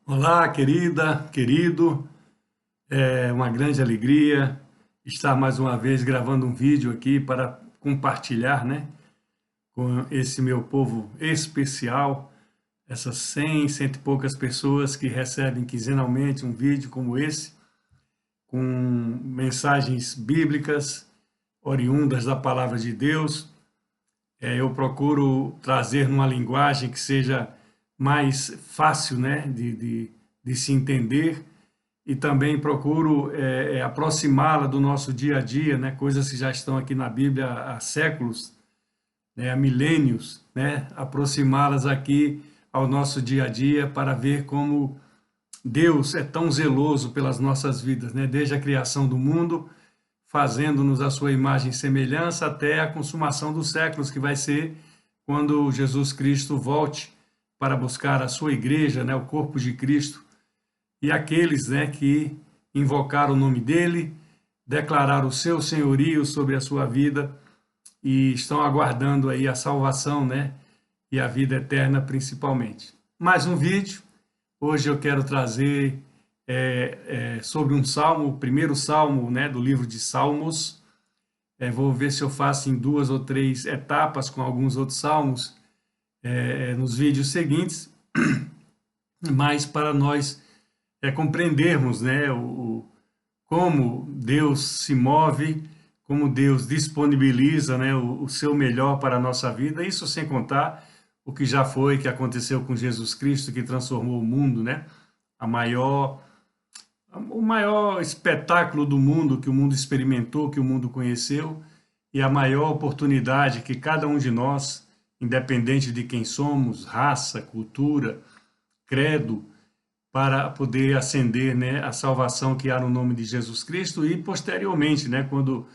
Olá, querida, querido, é uma grande alegria estar mais uma vez gravando um vídeo aqui para compartilhar, né, com esse meu povo especial, essas 100, cento e poucas pessoas que recebem quinzenalmente um vídeo como esse, com mensagens bíblicas oriundas da Palavra de Deus. Eu procuro trazer numa linguagem que seja mais fácil, né, de se entender, e também procuro aproximá-la do nosso dia a dia, né, coisas que já estão aqui na Bíblia há séculos, né, há milênios, né, aproximá-las aqui ao nosso dia a dia para ver como Deus é tão zeloso pelas nossas vidas, né, desde a criação do mundo, fazendo-nos a sua imagem e semelhança até a consumação dos séculos, que vai ser quando Jesus Cristo volte para buscar a sua igreja, né, o corpo de Cristo, e aqueles, né, que invocaram o nome dele, declararam o seu senhorio sobre a sua vida e estão aguardando aí a salvação, né, e a vida eterna principalmente. Mais um vídeo. Hoje eu quero trazer sobre um salmo, o primeiro salmo, né, do livro de Salmos. Vou ver se eu faço em 2 ou 3 etapas com alguns outros salmos nos vídeos seguintes, mas para nós compreendermos, né, como Deus se move, como Deus disponibiliza, né, o seu melhor para a nossa vida, isso sem contar o que já foi, que aconteceu com Jesus Cristo, que transformou o mundo, né, o maior espetáculo do mundo, que o mundo experimentou, que o mundo conheceu, e a maior oportunidade que cada um de nós, independente de quem somos, raça, cultura, credo, para poder ascender, né, a salvação que há no nome de Jesus Cristo, e posteriormente, né, quando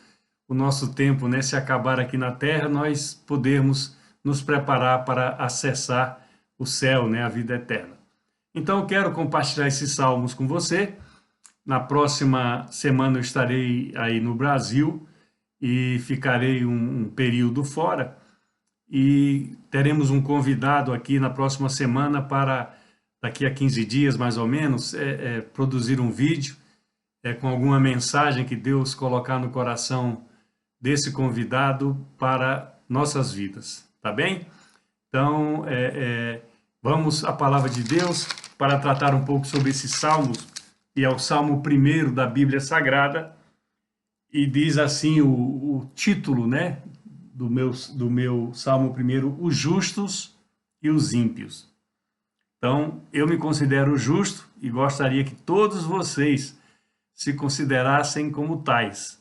o nosso tempo, né, se acabar aqui na terra, nós podermos nos preparar para acessar o céu, né, a vida eterna. Então eu quero compartilhar esses salmos com você. Na próxima semana eu estarei aí no Brasil e ficarei um período fora, e teremos um convidado aqui na próxima semana para, daqui a 15 dias mais ou menos, produzir um vídeo com alguma mensagem que Deus colocar no coração desse convidado para nossas vidas, tá bem? Então, vamos à palavra de Deus para tratar um pouco sobre esses salmos, e é o Salmo 1º da Bíblia Sagrada, e diz assim o título, né, do meu Salmo 1º: os justos e os ímpios. Então, eu me considero justo e gostaria que todos vocês se considerassem como tais,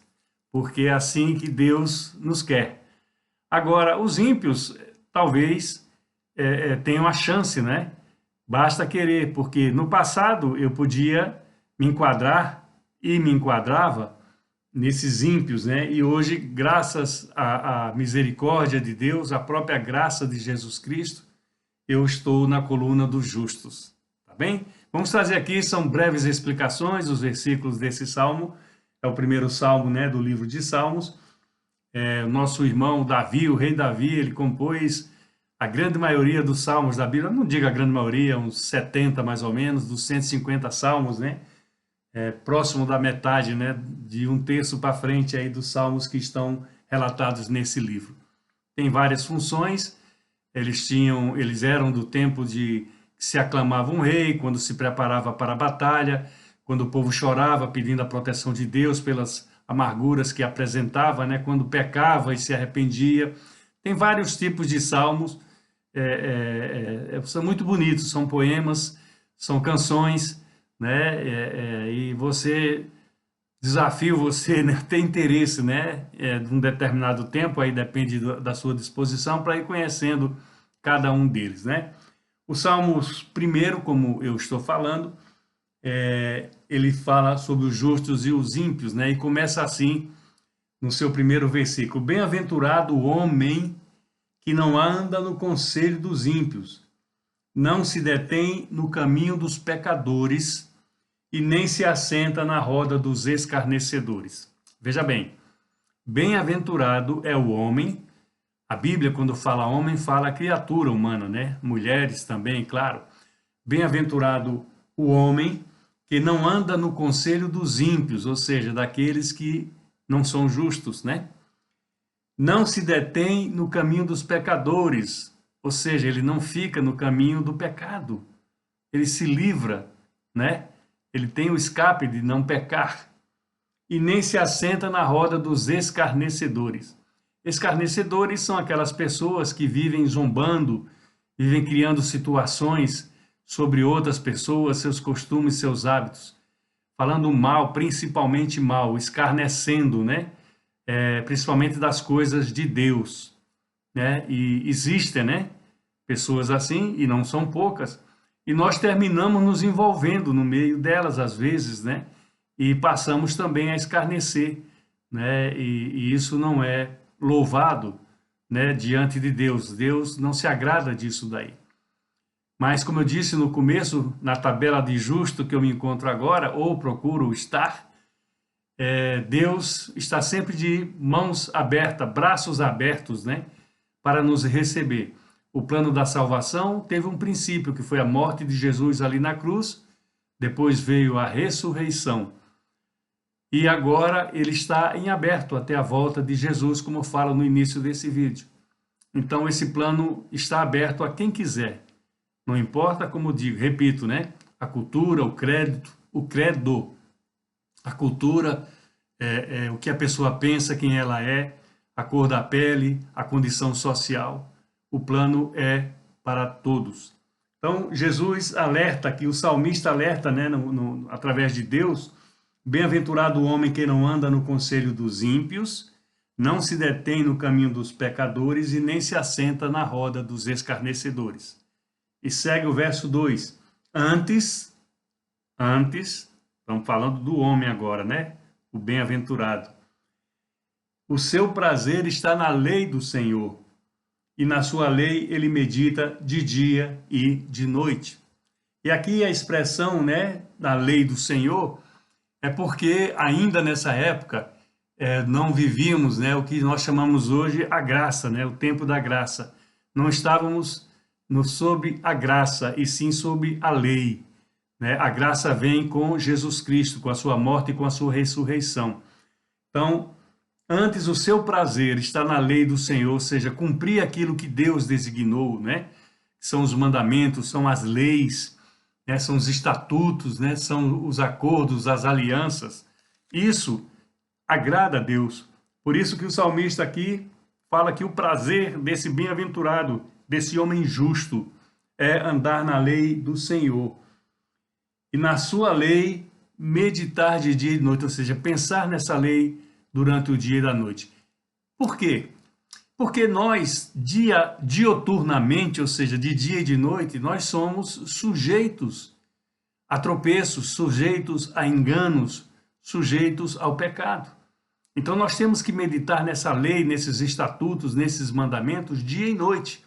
porque é assim que Deus nos quer. Agora, os ímpios talvez tenham a chance, né? Basta querer, porque no passado eu podia me enquadrar e me enquadrava nesses ímpios, né? E hoje, graças à misericórdia de Deus, à própria graça de Jesus Cristo, eu estou na coluna dos justos, tá bem? Vamos trazer aqui, são breves explicações, os versículos desse salmo. É o primeiro salmo, né, do livro de Salmos. O nosso irmão Davi, o rei Davi, ele compôs a grande maioria dos salmos da Bíblia, não digo a grande maioria, uns 70 mais ou menos, dos 150 salmos, né? Próximo da metade, né, de um terço para frente aí dos salmos que estão relatados nesse livro. Tem várias funções. Eles eram do tempo de que se aclamava um rei, quando se preparava para a batalha, quando o povo chorava pedindo a proteção de Deus pelas amarguras que apresentava, né, quando pecava e se arrependia. Tem vários tipos de salmos, são muito bonitos, são poemas, são canções, né, e desafio você, né, ter interesse, né, de um determinado tempo, aí depende da sua disposição, para ir conhecendo cada um deles, né. O Salmos 1º, como eu estou falando, ele fala sobre os justos e os ímpios, né, e começa assim, no seu primeiro versículo: bem-aventurado o homem que não anda no conselho dos ímpios, não se detém no caminho dos pecadores, e nem se assenta na roda dos escarnecedores. Veja bem, bem-aventurado é o homem. A Bíblia, quando fala homem, fala criatura humana, né? Mulheres também, claro. Bem-aventurado o homem que não anda no conselho dos ímpios, ou seja, daqueles que não são justos, né? Não se detém no caminho dos pecadores, ou seja, ele não fica no caminho do pecado. Ele se livra, né? Ele tem o escape de não pecar. E nem se assenta na roda dos escarnecedores. Escarnecedores são aquelas pessoas que vivem zombando, vivem criando situações sobre outras pessoas, seus costumes, seus hábitos, falando mal, principalmente mal, escarnecendo, né? Principalmente das coisas de Deus, né? E existem, né? Pessoas assim, e não são poucas, e nós terminamos nos envolvendo no meio delas, às vezes, né? E passamos também a escarnecer, né? E isso não é louvado, né? Diante de Deus. Deus não se agrada disso daí. Mas, como eu disse no começo, na tabela de justo que eu me encontro agora, ou procuro estar, Deus está sempre de mãos abertas, braços abertos, né, para nos receber. O plano da salvação teve um princípio, que foi a morte de Jesus ali na cruz, depois veio a ressurreição. E agora ele está em aberto até a volta de Jesus, como eu falo no início desse vídeo. Então esse plano está aberto a quem quiser. Não importa, como digo, repito, né? A cultura, o crédito, o credo. A cultura é o que a pessoa pensa, quem ela é, a cor da pele, a condição social. O plano é para todos. Então, Jesus alerta aqui, o salmista alerta, né, através de Deus: bem-aventurado o homem que não anda no conselho dos ímpios, não se detém no caminho dos pecadores e nem se assenta na roda dos escarnecedores. E segue o verso 2. Antes, estamos falando do homem agora, né? O bem-aventurado. O seu prazer está na lei do Senhor, e na sua lei ele medita de dia e de noite. E aqui a expressão, né, da lei do Senhor, é porque ainda nessa época não vivíamos, né, o que nós chamamos hoje a graça, né, o tempo da graça. Não estávamos sob a graça, e sim sob a lei. Né? A graça vem com Jesus Cristo, com a sua morte e com a sua ressurreição. Então, antes o seu prazer está na lei do Senhor, ou seja, cumprir aquilo que Deus designou, né? São os mandamentos, são as leis, né? São os estatutos, né? São os acordos, as alianças. Isso agrada a Deus. Por isso que o salmista aqui fala que o prazer desse bem-aventurado, desse homem justo, é andar na lei do Senhor. E na sua lei meditar de dia e de noite, ou seja, pensar nessa lei durante o dia e da noite. Por quê? Porque nós, dioturnamente, ou seja, de dia e de noite, nós somos sujeitos a tropeços, sujeitos a enganos, sujeitos ao pecado. Então nós temos que meditar nessa lei, nesses estatutos, nesses mandamentos, dia e noite,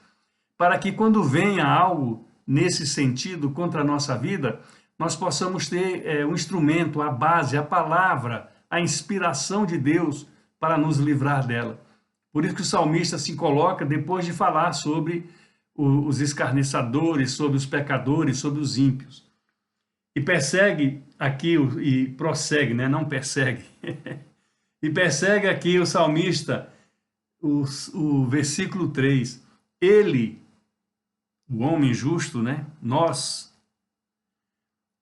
para que quando venha algo nesse sentido contra a nossa vida, nós possamos ter um instrumento, a base, a palavra, a inspiração de Deus para nos livrar dela. Por isso que o salmista se coloca depois de falar sobre os escarnecedores, sobre os pecadores, sobre os ímpios. E persegue aqui, e prossegue, né? Não persegue. E persegue aqui o salmista, o versículo 3. Ele, o homem justo, né?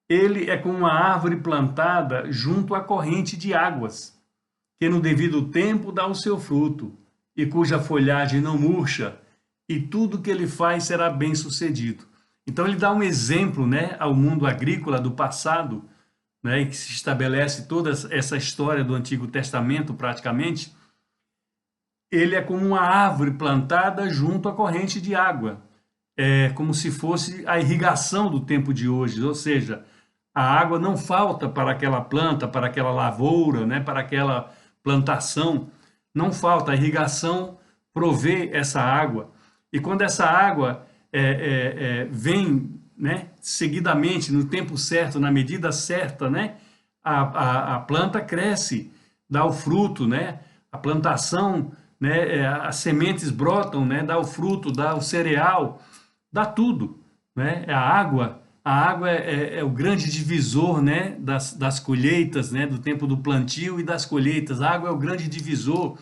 Ele é como uma árvore plantada junto à corrente de águas, que no devido tempo dá o seu fruto, e cuja folhagem não murcha, e tudo que ele faz será bem sucedido. Então ele dá um exemplo, né, ao mundo agrícola do passado, né, em que se estabelece toda essa história do Antigo Testamento praticamente. Ele é como uma árvore plantada junto à corrente de água, como se fosse a irrigação do tempo de hoje, ou seja, a água não falta para aquela planta, para aquela lavoura, né, para aquela plantação, não falta, a irrigação provê essa água. E quando essa água vem, né, seguidamente, no tempo certo, na medida certa, né, a planta cresce, dá o fruto, né, a plantação, né, as sementes brotam, né, dá o fruto, dá o cereal, dá tudo. Né, a água A água é o grande divisor, né, das colheitas, né, do tempo do plantio e das colheitas. A água é o grande divisor,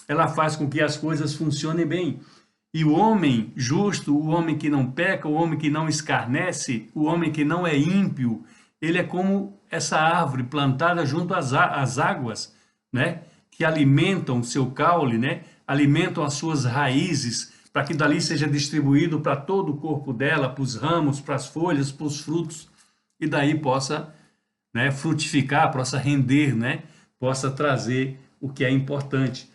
ela faz com que as coisas funcionem bem. E o homem justo, o homem que não peca, o homem que não escarnece, o homem que não é ímpio, ele é como essa árvore plantada junto às águas, né, que alimentam o seu caule, né, alimentam as suas raízes, para que dali seja distribuído para todo o corpo dela, para os ramos, para as folhas, para os frutos, e daí possa, né, frutificar, possa render, né, possa trazer o que é importante.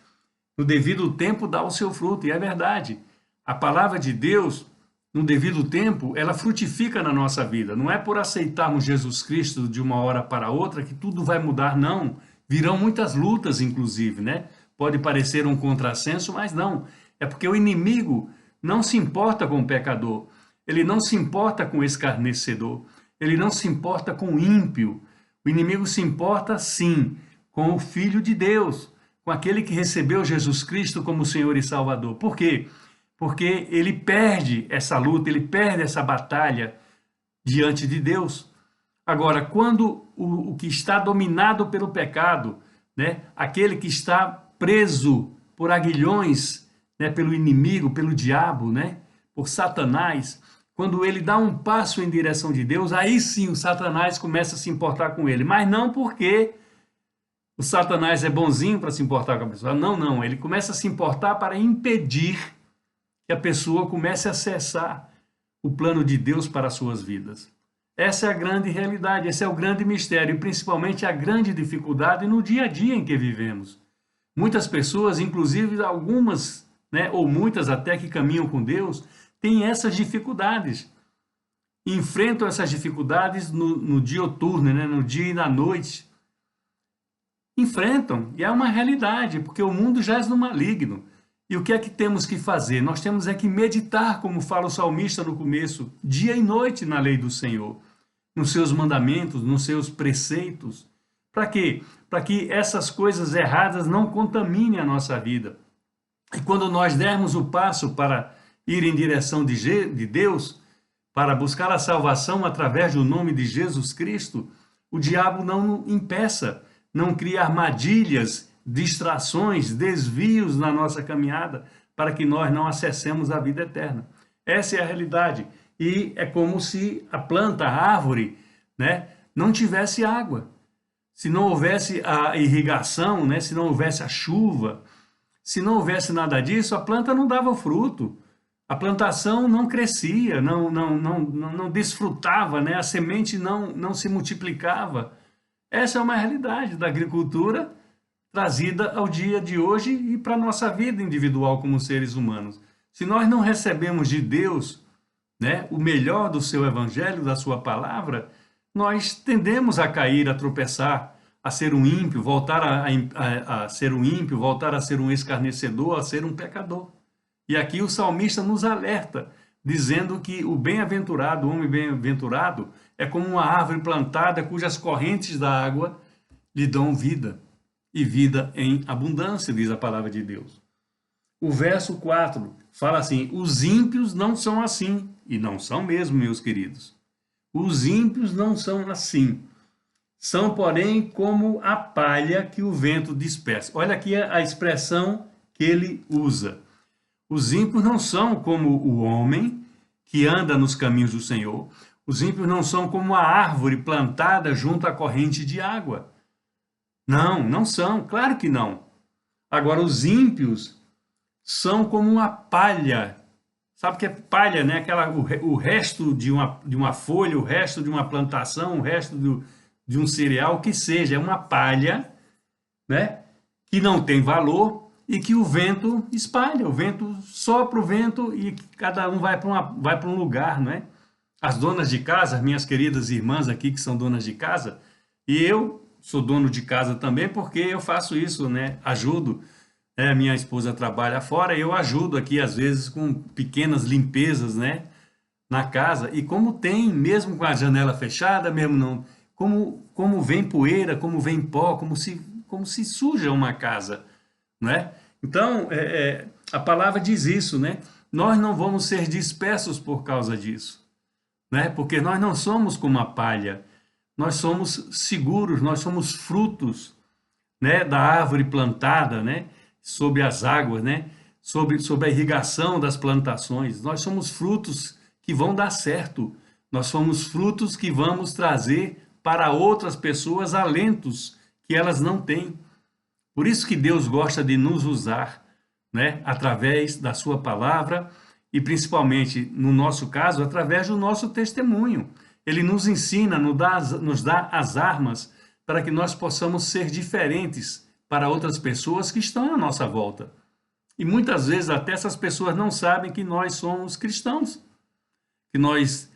No devido tempo dá o seu fruto, e é verdade. A palavra de Deus, no devido tempo, ela frutifica na nossa vida. Não é por aceitarmos Jesus Cristo de uma hora para outra que tudo vai mudar, não. Virão muitas lutas, inclusive, né? Pode parecer um contrassenso, mas não. É porque o inimigo não se importa com o pecador, ele não se importa com o escarnecedor, ele não se importa com o ímpio. O inimigo se importa, sim, com o Filho de Deus, com aquele que recebeu Jesus Cristo como Senhor e Salvador. Por quê? Porque ele perde essa luta, ele perde essa batalha diante de Deus. Agora, quando o que está dominado pelo pecado, né, aquele que está preso por aguilhões, né, pelo inimigo, pelo diabo, né, por Satanás, quando ele dá um passo em direção de Deus, aí sim o Satanás começa a se importar com ele, mas não porque o Satanás é bonzinho para se importar com a pessoa, não, ele começa a se importar para impedir que a pessoa comece a acessar o plano de Deus para as suas vidas. Essa é a grande realidade, esse é o grande mistério, e principalmente a grande dificuldade no dia a dia em que vivemos. Muitas pessoas, inclusive algumas, né, ou muitas até que caminham com Deus, têm essas dificuldades. Enfrentam essas dificuldades no dioturno, né, no dia e na noite. Enfrentam, e é uma realidade, porque o mundo jaz no maligno. E o que é que temos que fazer? Nós temos é que meditar, como fala o salmista no começo, dia e noite na lei do Senhor, nos seus mandamentos, nos seus preceitos. Para quê? Para que essas coisas erradas não contaminem a nossa vida. E quando nós dermos o passo para ir em direção de Deus, para buscar a salvação através do nome de Jesus Cristo, o diabo não impeça, não cria armadilhas, distrações, desvios na nossa caminhada, para que nós não acessemos a vida eterna. Essa é a realidade. E é como se a planta, a árvore, né, não tivesse água. Se não houvesse a irrigação, né, se não houvesse a chuva, se não houvesse nada disso, a planta não dava fruto. A plantação não crescia, não desfrutava, né, a semente não se multiplicava. Essa é uma realidade da agricultura trazida ao dia de hoje e para a nossa vida individual como seres humanos. Se nós não recebemos de Deus, né, o melhor do seu evangelho, da sua palavra, nós tendemos a cair, a tropeçar, a ser um ímpio, voltar a ser um ímpio, voltar a ser um escarnecedor, a ser um pecador. E aqui o salmista nos alerta, dizendo que o bem-aventurado, o homem bem-aventurado, é como uma árvore plantada cujas correntes da água lhe dão vida, e vida em abundância, diz a palavra de Deus. O verso 4 fala assim: os ímpios não são assim, e não são mesmo, meus queridos. Os ímpios não são assim. São, porém, como a palha que o vento dispersa. Olha aqui a expressão que ele usa. Os ímpios não são como o homem que anda nos caminhos do Senhor. Os ímpios não são como a árvore plantada junto à corrente de água. Não são, claro que não. Agora, os ímpios são como uma palha. Sabe o que é palha, né? O resto de uma folha, o resto de uma plantação, o resto de um cereal, o que seja. É uma palha, né, que não tem valor e que o vento espalha. O vento sopra o vento e cada um vai para um lugar, não é? As donas de casa, minhas queridas irmãs aqui que são donas de casa, e eu sou dono de casa também porque eu faço isso, né? Ajudo. Minha esposa trabalha fora e eu ajudo aqui às vezes com pequenas limpezas, né, na casa. E como tem, mesmo com a janela fechada, mesmo não, como vem poeira, como vem pó, como se suja uma casa, né? Então, a palavra diz isso, né? Nós não vamos ser dispersos por causa disso. né? Porque nós não somos como a palha, nós somos seguros, nós somos frutos, né, da árvore plantada, né, sob as águas, né, sob a irrigação das plantações. Nós somos frutos que vão dar certo. Nós somos frutos que vamos trazer para outras pessoas alentos que elas não têm. Por isso que Deus gosta de nos usar, né, através da sua palavra e principalmente, no nosso caso, através do nosso testemunho. Ele nos ensina, nos dá as armas para que nós possamos ser diferentes para outras pessoas que estão à nossa volta. E muitas vezes até essas pessoas não sabem que nós somos cristãos, que nós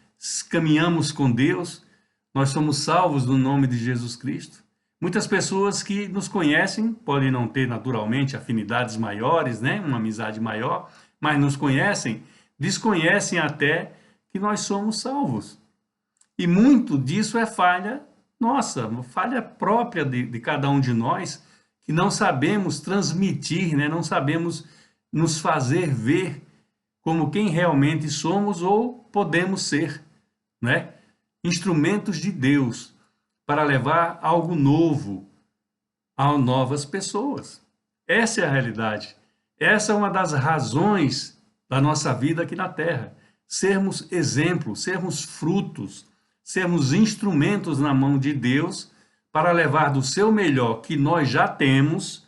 caminhamos com Deus, nós somos salvos no nome de Jesus Cristo. Muitas pessoas que nos conhecem, podem não ter naturalmente afinidades maiores, né? Uma amizade maior, mas nos conhecem, desconhecem até que nós somos salvos. E muito disso é falha nossa, uma falha própria de cada um de nós, que não sabemos transmitir, né? Não sabemos nos fazer ver como quem realmente somos ou podemos ser, né? Instrumentos de Deus para levar algo novo a novas pessoas. Essa é a realidade. Essa é uma das razões da nossa vida aqui na Terra. Sermos exemplos, sermos frutos, sermos instrumentos na mão de Deus para levar do seu melhor que nós já temos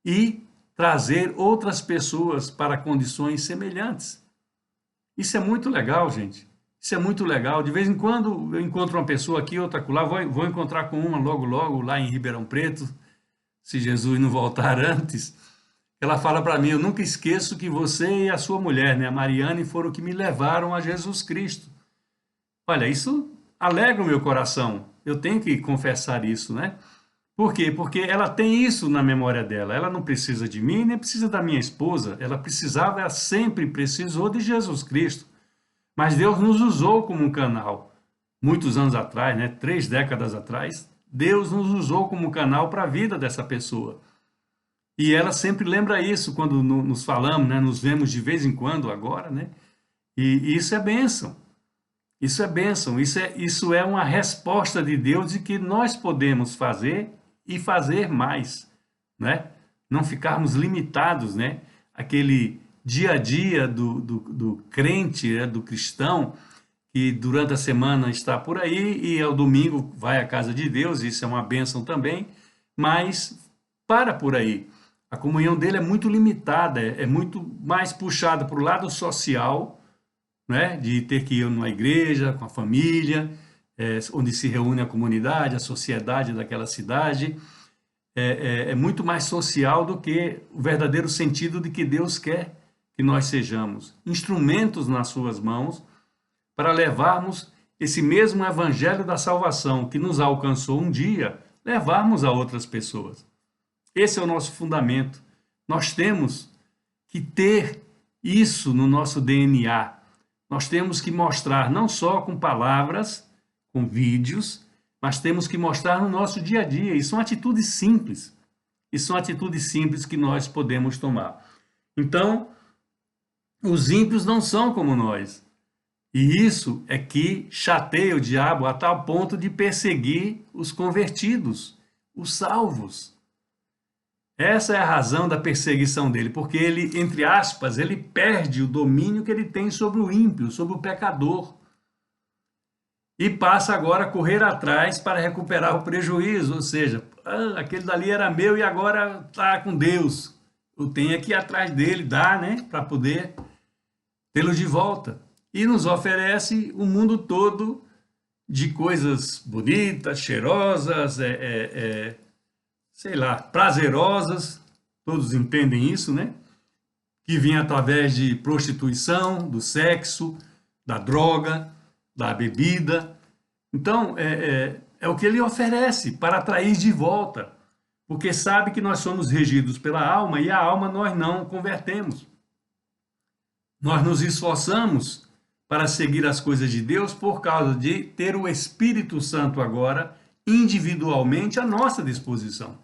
e trazer outras pessoas para condições semelhantes. Isso é muito legal, gente. Isso é muito legal. De vez em quando eu encontro uma pessoa aqui, outra acolá, vou encontrar com uma logo, logo, lá em Ribeirão Preto, se Jesus não voltar antes. Ela fala para mim, eu nunca esqueço que você e a sua mulher, né, a Mariane, foram que me levaram a Jesus Cristo. Olha, isso alegra o meu coração. Eu tenho que confessar isso, né? Por quê? Porque ela tem isso na memória dela. Ela não precisa de mim, nem precisa da minha esposa. Ela sempre precisou de Jesus Cristo. Mas Deus nos usou como um canal. Muitos anos atrás, né? 3 décadas atrás, Deus nos usou como um canal para a vida dessa pessoa. E ela sempre lembra isso quando nos falamos, né? Nos vemos de vez em quando agora, né? E isso é bênção. Isso é bênção. Isso é uma resposta de Deus de que nós podemos fazer e fazer mais, né? Não ficarmos limitados, né? Aquele dia a dia do crente, né? Do cristão, que durante a semana está por aí e ao domingo vai à casa de Deus, isso é uma bênção também, mas para por aí. A comunhão dele é muito limitada, é muito mais puxada para o lado social, né? De ter que ir numa igreja, com a família, onde se reúne a comunidade, a sociedade daquela cidade. É muito mais social do que o verdadeiro sentido de que Deus quer que nós sejamos instrumentos nas suas mãos para levarmos esse mesmo evangelho da salvação que nos alcançou um dia, levarmos a outras pessoas. Esse é o nosso fundamento. Nós temos que ter isso no nosso DNA. Nós temos que mostrar não só com palavras, com vídeos, mas temos que mostrar no nosso dia a dia. E são atitudes simples. E são atitudes simples que nós podemos tomar. Então, os ímpios não são como nós. E isso é que chateia o diabo a tal ponto de perseguir os convertidos, os salvos. Essa é a razão da perseguição dele, porque ele, entre aspas, ele perde o domínio que ele tem sobre o ímpio, sobre o pecador. E passa agora a correr atrás para recuperar o prejuízo, ou seja, aquele dali era meu e agora está com Deus. Eu tenho que ir atrás dele, dar, né, para poder tê-lo de volta. E nos oferece o mundo todo de coisas bonitas, cheirosas, sei lá, prazerosas, todos entendem isso, né? Que vem através de prostituição, do sexo, da droga, da bebida. Então, é o que ele oferece para atrair de volta, porque sabe que nós somos regidos pela alma e a alma nós não convertemos. Nós nos esforçamos para seguir as coisas de Deus por causa de ter o Espírito Santo agora individualmente à nossa disposição.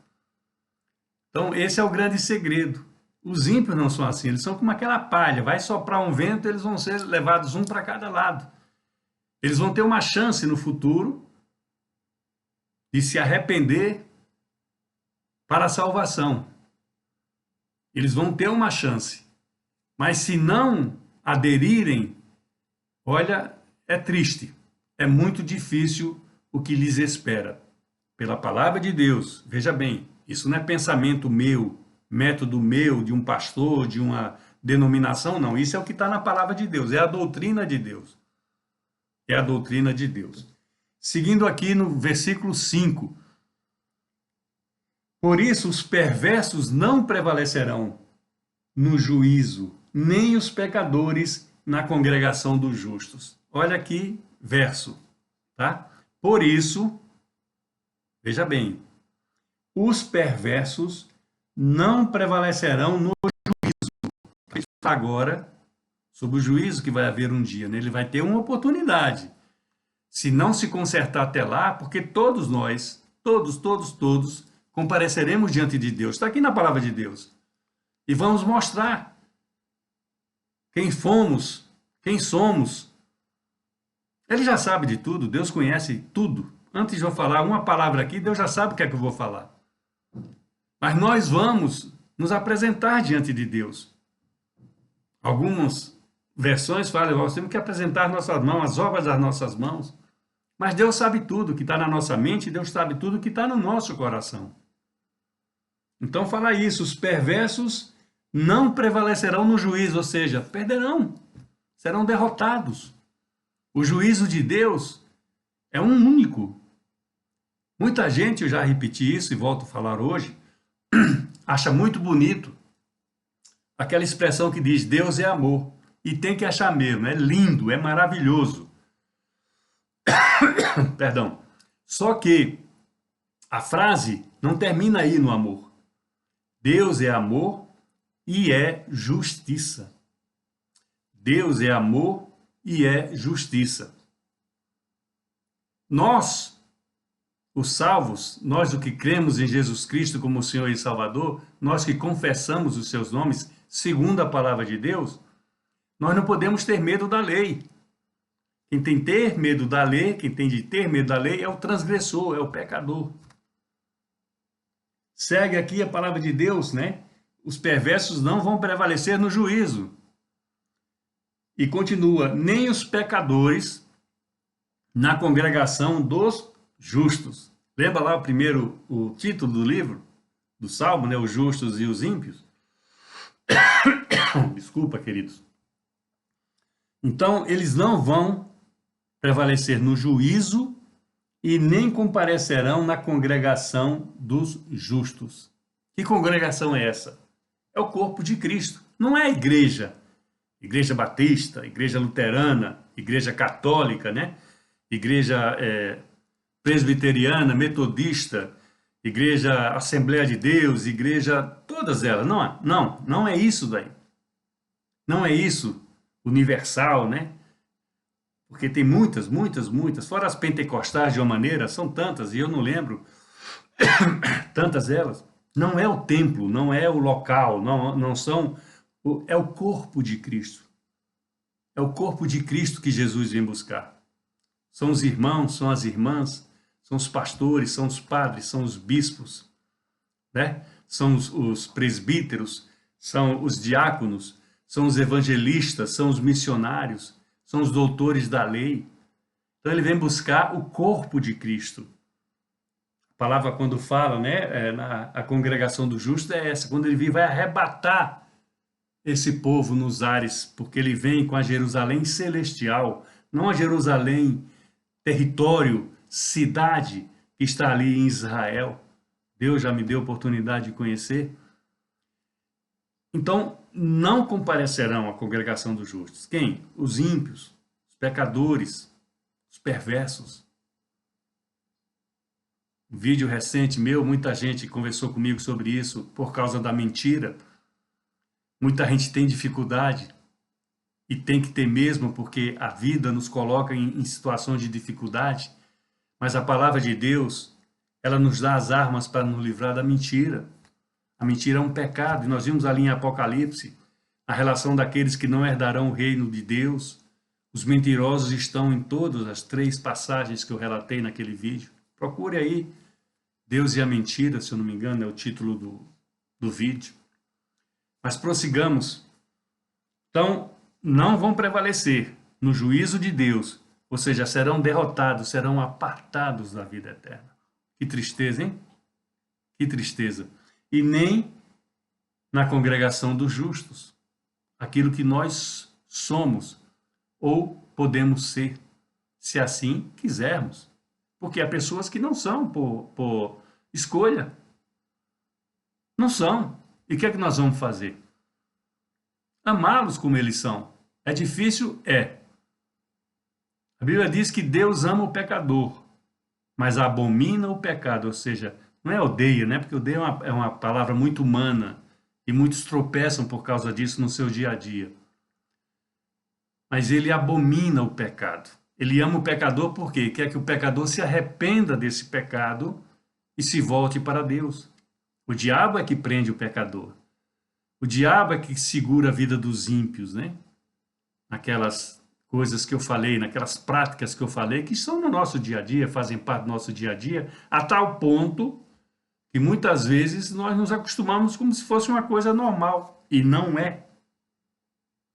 Então, esse é o grande segredo. Os ímpios não são assim, eles são como aquela palha, vai soprar um vento, eles vão ser levados um para cada lado. Eles vão ter uma chance no futuro de se arrepender para a salvação. Eles vão ter uma chance. Mas se não aderirem, olha, é triste. É muito difícil o que lhes espera. Pela palavra de Deus, veja bem, isso não é pensamento meu, método meu, de um pastor, de uma denominação, não. Isso é o que está na palavra de Deus, é a doutrina de Deus. É a doutrina de Deus. Seguindo aqui no versículo 5. Por isso os perversos não prevalecerão no juízo, nem os pecadores na congregação dos justos. Olha aqui, verso, tá? Por isso, veja bem, os perversos não prevalecerão no juízo. Agora, sobre o juízo que vai haver um dia, né? Ele vai ter uma oportunidade. Se não se consertar até lá, porque todos nós, todos, compareceremos diante de Deus. Está aqui na palavra de Deus. E vamos mostrar quem fomos, quem somos. Ele já sabe de tudo, Deus conhece tudo. Antes de eu falar uma palavra aqui, Deus já sabe o que é que eu vou falar. Mas nós vamos nos apresentar diante de Deus. Algumas versões falam, nós temos que apresentar nossas mãos, as obras das nossas mãos. Mas Deus sabe tudo que está na nossa mente, Deus sabe tudo que está no nosso coração. Então fala isso, os perversos não prevalecerão no juízo, ou seja, perderão, serão derrotados. O juízo de Deus é um único. Muita gente, eu já repeti isso e volto a falar hoje, acha muito bonito aquela expressão que diz Deus é amor. E tem que achar mesmo, é lindo, é maravilhoso. Perdão. Só que a frase não termina aí no amor. Deus é amor e é justiça. Deus é amor e é justiça. Nós, os salvos, nós o que cremos em Jesus Cristo como Senhor e Salvador, nós que confessamos os seus nomes, segundo a palavra de Deus, nós não podemos ter medo da lei. Quem tem que ter medo da lei, quem tem de ter medo da lei é o transgressor, é o pecador. Segue aqui a palavra de Deus, né? Os perversos não vão prevalecer no juízo. E continua, nem os pecadores na congregação dos justos. Lembra lá o título do livro, do Salmo, né? Os justos e os ímpios? Desculpa, queridos. Então, eles não vão prevalecer no juízo e nem comparecerão na congregação dos justos. Que congregação é essa? É o corpo de Cristo. Não é a igreja. Igreja batista, igreja luterana, igreja católica, né? Igreja presbiteriana, metodista, igreja Assembleia de Deus, igreja, todas elas. Não é isso daí. Não é isso universal, né? Porque tem muitas, fora as pentecostais de uma maneira, são tantas, e eu não lembro tantas elas. Não é o templo, não é o local, não são, é o corpo de Cristo. É o corpo de Cristo que Jesus vem buscar. São os irmãos, são as irmãs, são os pastores, são os padres, são os bispos, né? São os presbíteros, são os diáconos, são os evangelistas, são os missionários, são os doutores da lei. Então ele vem buscar o corpo de Cristo. A palavra quando fala, né, a congregação do justo é essa, quando ele vir vai arrebatar esse povo nos ares, porque ele vem com a Jerusalém celestial, não a Jerusalém território, cidade que está ali em Israel. Deus já me deu a oportunidade de conhecer. Então, não comparecerão à congregação dos justos. Quem? Os ímpios, os pecadores, os perversos. Um vídeo recente meu, muita gente conversou comigo sobre isso por causa da mentira. Muita gente tem dificuldade e tem que ter mesmo, porque a vida nos coloca em situações de dificuldade. Mas a palavra de Deus, ela nos dá as armas para nos livrar da mentira. A mentira é um pecado, e nós vimos ali em Apocalipse a relação daqueles que não herdarão o reino de Deus, Os mentirosos estão em todas as 3 passagens que eu relatei naquele vídeo. Procure aí, Deus e a Mentira, se eu não me engano, é o título do vídeo. Mas prossigamos. Então, não vão prevalecer no juízo de Deus, ou seja, serão derrotados, serão apartados da vida eterna. Que tristeza, hein? Que tristeza. E nem na congregação dos justos, aquilo que nós somos ou podemos ser, se assim quisermos. Porque há pessoas que não são por escolha. Não são. E o que é que nós vamos fazer? Amá-los como eles são. É difícil? É. A Bíblia diz que Deus ama o pecador, mas abomina o pecado, ou seja, não é odeia, né? Porque odeia é uma palavra muito humana e muitos tropeçam por causa disso no seu dia a dia. Mas ele abomina o pecado. Ele ama o pecador porque quer que o pecador se arrependa desse pecado e se volte para Deus. O diabo é que prende o pecador. O diabo é que segura a vida dos ímpios, né? Aquelas coisas que eu falei, naquelas práticas que eu falei, que são no nosso dia a dia, fazem parte do nosso dia a dia, a tal ponto que muitas vezes nós nos acostumamos como se fosse uma coisa normal. E não é.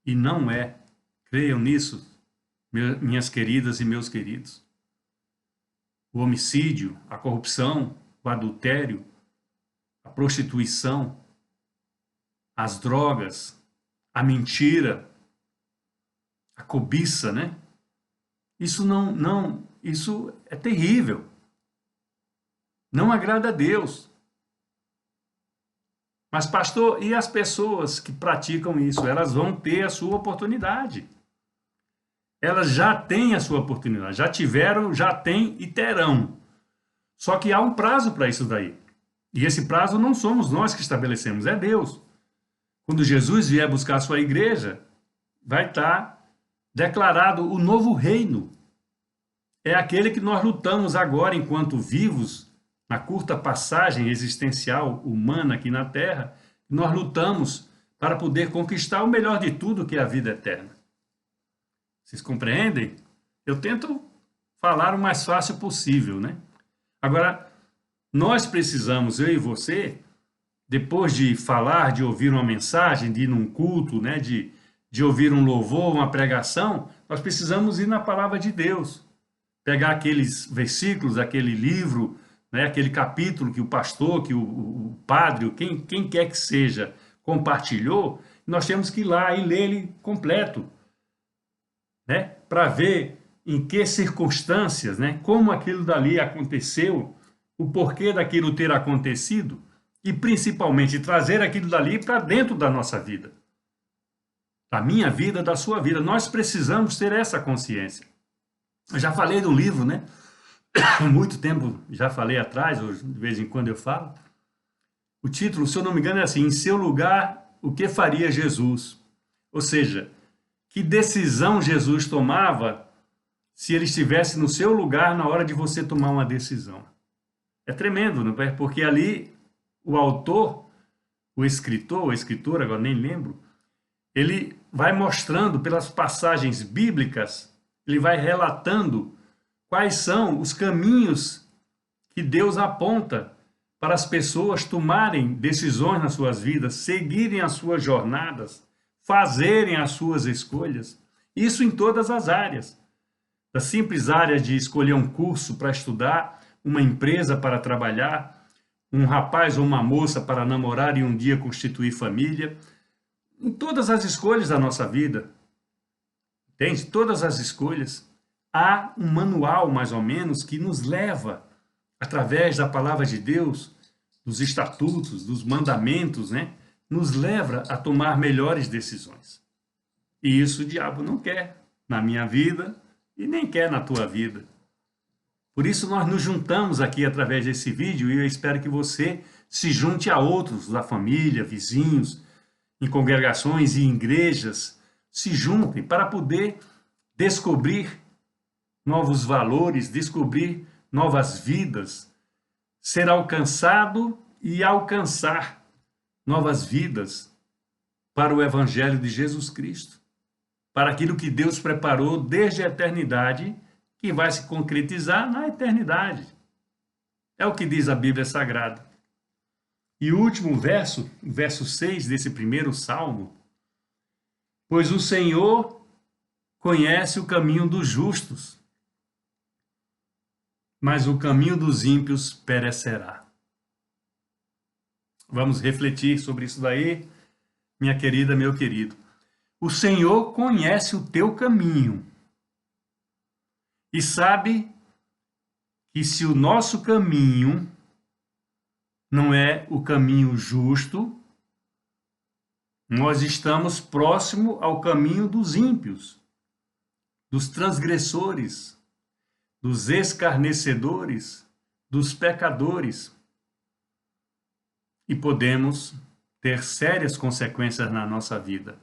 E não é. Creiam nisso, minhas queridas e meus queridos. O homicídio, a corrupção, o adultério, a prostituição, as drogas, a mentira, a cobiça, né? Isso isso é terrível. Não agrada a Deus. Mas, pastor, e as pessoas que praticam isso? Elas vão ter a sua oportunidade. Elas já têm a sua oportunidade. Já tiveram, já têm e terão. Só que há um prazo para isso daí. E esse prazo não somos nós que estabelecemos, é Deus. Quando Jesus vier buscar a sua igreja, vai estar declarado o novo reino. É aquele que nós lutamos agora enquanto vivos, na curta passagem existencial humana aqui na Terra, nós lutamos para poder conquistar o melhor de tudo, que é a vida eterna. Vocês compreendem? Eu tento falar o mais fácil possível, né? Agora, nós precisamos, eu e você, depois de falar, de ouvir uma mensagem, de ir num culto, né, de ouvir um louvor, uma pregação, nós precisamos ir na palavra de Deus. Pegar aqueles versículos, aquele livro, né, aquele capítulo que o pastor, que o padre, quem quer que seja, compartilhou, nós temos que ir lá e ler ele completo, né, para ver em que circunstâncias, né, como aquilo dali aconteceu, o porquê daquilo ter acontecido, e principalmente trazer aquilo dali para dentro da nossa vida. Da minha vida, da sua vida. Nós precisamos ter essa consciência. Eu já falei do livro, né? Há muito tempo já falei atrás, hoje de vez em quando eu falo. O título, se eu não me engano, é assim: Em seu lugar, o que faria Jesus? Ou seja, que decisão Jesus tomava se ele estivesse no seu lugar na hora de você tomar uma decisão. É tremendo, não é? Porque ali o autor, o escritor, ou escritora, agora nem lembro, ele vai mostrando pelas passagens bíblicas, ele vai relatando quais são os caminhos que Deus aponta para as pessoas tomarem decisões nas suas vidas, seguirem as suas jornadas, fazerem as suas escolhas. Isso em todas as áreas. Da simples área de escolher um curso para estudar, uma empresa para trabalhar, um rapaz ou uma moça para namorar e um dia constituir família. Em todas as escolhas da nossa vida, entende? Todas as escolhas, há um manual, mais ou menos, que nos leva, através da palavra de Deus, dos estatutos, dos mandamentos, né? Nos leva a tomar melhores decisões. E isso o diabo não quer na minha vida e nem quer na tua vida. Por isso nós nos juntamos aqui através desse vídeo e eu espero que você se junte a outros da família, vizinhos, em congregações e igrejas, se juntem para poder descobrir novos valores, descobrir novas vidas, ser alcançado e alcançar novas vidas para o Evangelho de Jesus Cristo. para aquilo que Deus preparou desde a eternidade, que vai se concretizar na eternidade. É o que diz a Bíblia Sagrada. E o último verso, o verso 6 desse primeiro salmo, pois o Senhor conhece o caminho dos justos, mas o caminho dos ímpios perecerá. Vamos refletir sobre isso daí, minha querida, meu querido. O Senhor conhece o teu caminho e sabe que se o nosso caminho não é o caminho justo, nós estamos próximo ao caminho dos ímpios, dos transgressores, dos escarnecedores, dos pecadores. E podemos ter sérias consequências na nossa vida.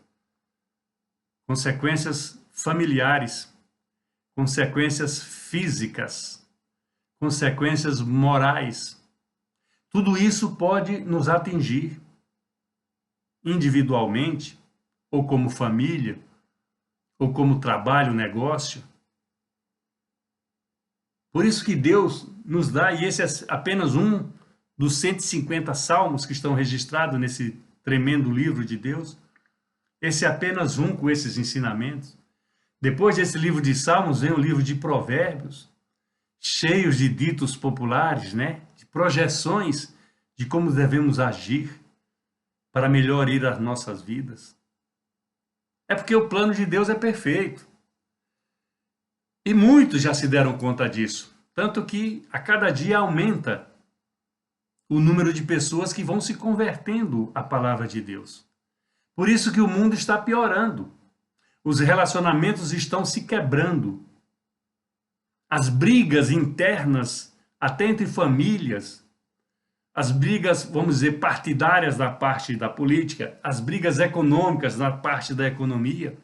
Consequências familiares, consequências físicas, consequências morais. Tudo isso pode nos atingir individualmente, ou como família, ou como trabalho, negócio. Por isso que Deus nos dá, e esse é apenas um dos 150 salmos que estão registrados nesse tremendo livro de Deus, esse é apenas um com esses ensinamentos. Depois desse livro de Salmos vem o livro de Provérbios, cheios de ditos populares, né? De projeções de como devemos agir para melhorar as nossas vidas. É porque o plano de Deus é perfeito. E muitos já se deram conta disso, tanto que a cada dia aumenta o número de pessoas que vão se convertendo à palavra de Deus. Por isso que o mundo está piorando. Os relacionamentos estão se quebrando. As brigas internas, até entre famílias, as brigas, vamos dizer, partidárias da parte da política, as brigas econômicas na parte da economia,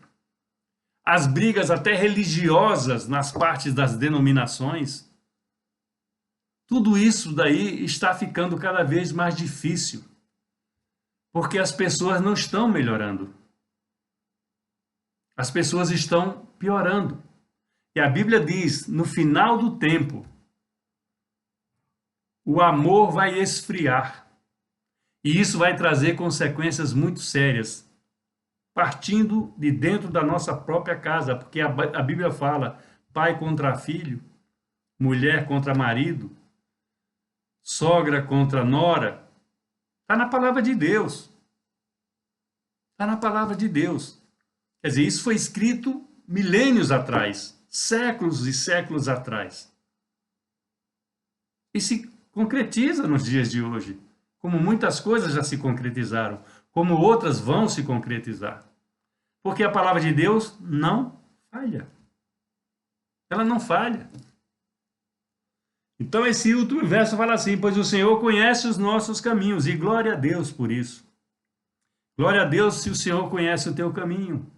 as brigas até religiosas nas partes das denominações, tudo isso daí está ficando cada vez mais difícil, porque as pessoas não estão melhorando. As pessoas estão piorando. E a Bíblia diz, no final do tempo, o amor vai esfriar. E isso vai trazer consequências muito sérias, partindo de dentro da nossa própria casa, porque a Bíblia fala pai contra filho, mulher contra marido, sogra contra nora. Está na palavra de Deus. Está na palavra de Deus. Quer dizer, isso foi escrito milênios atrás, séculos e séculos atrás. E se concretiza nos dias de hoje, como muitas coisas já se concretizaram, como outras vão se concretizar. Porque a palavra de Deus não falha. Ela não falha. Então esse último verso fala assim, pois o Senhor conhece os nossos caminhos, e glória a Deus por isso. Glória a Deus se o Senhor conhece o teu caminho.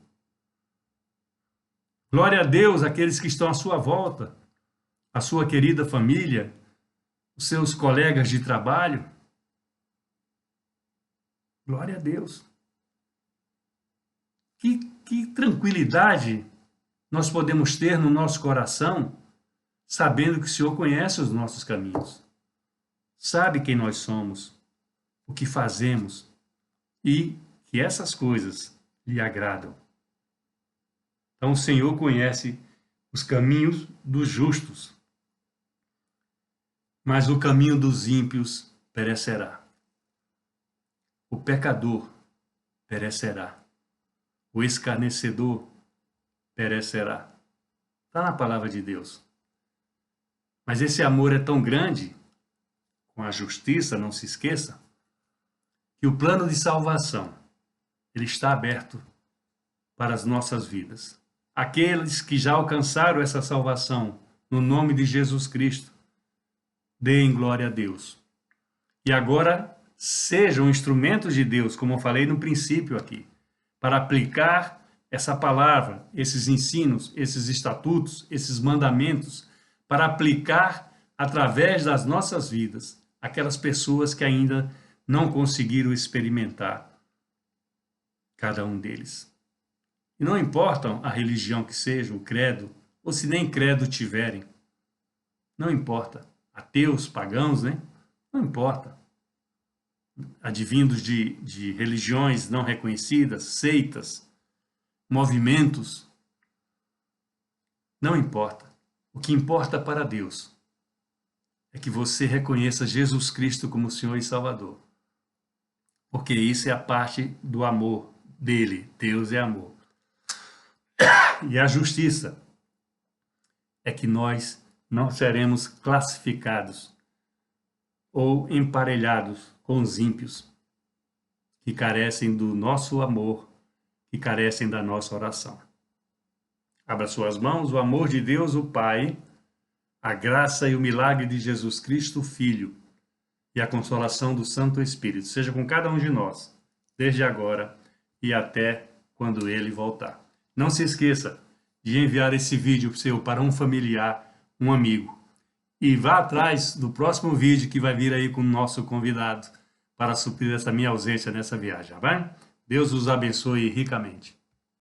Glória a Deus aqueles que estão à sua volta, a sua querida família, os seus colegas de trabalho. Glória a Deus. Que tranquilidade nós podemos ter no nosso coração, sabendo que o Senhor conhece os nossos caminhos, sabe quem nós somos, o que fazemos e que essas coisas lhe agradam. Então o Senhor conhece os caminhos dos justos, mas o caminho dos ímpios perecerá. O pecador perecerá. O escarnecedor perecerá. Está na palavra de Deus. Mas esse amor é tão grande, com a justiça, não se esqueça, que o plano de salvação, ele está aberto para as nossas vidas. Aqueles que já alcançaram essa salvação, no nome de Jesus Cristo, deem glória a Deus. E agora sejam instrumentos de Deus, como eu falei no princípio aqui, para aplicar essa palavra, esses ensinos, esses estatutos, esses mandamentos, para aplicar através das nossas vidas aquelas pessoas que ainda não conseguiram experimentar cada um deles. E não importa a religião que seja, o credo, ou se nem credo tiverem. Não importa. Ateus, pagãos, né? Não importa. Advindos de religiões não reconhecidas, seitas, movimentos. Não importa. O que importa para Deus é que você reconheça Jesus Cristo como Senhor e Salvador. Porque isso é a parte do amor dele. Deus é amor. E a justiça é que nós não seremos classificados ou emparelhados com os ímpios que carecem do nosso amor, que carecem da nossa oração. Abra suas mãos, o amor de Deus, o Pai, a graça e o milagre de Jesus Cristo, o Filho, e a consolação do Santo Espírito, seja com cada um de nós, desde agora e até quando ele voltar. Não se esqueça de enviar esse vídeo seu para um familiar, um amigo. E vá atrás do próximo vídeo que vai vir aí com o nosso convidado para suprir essa minha ausência nessa viagem, tá bem? Deus os abençoe ricamente.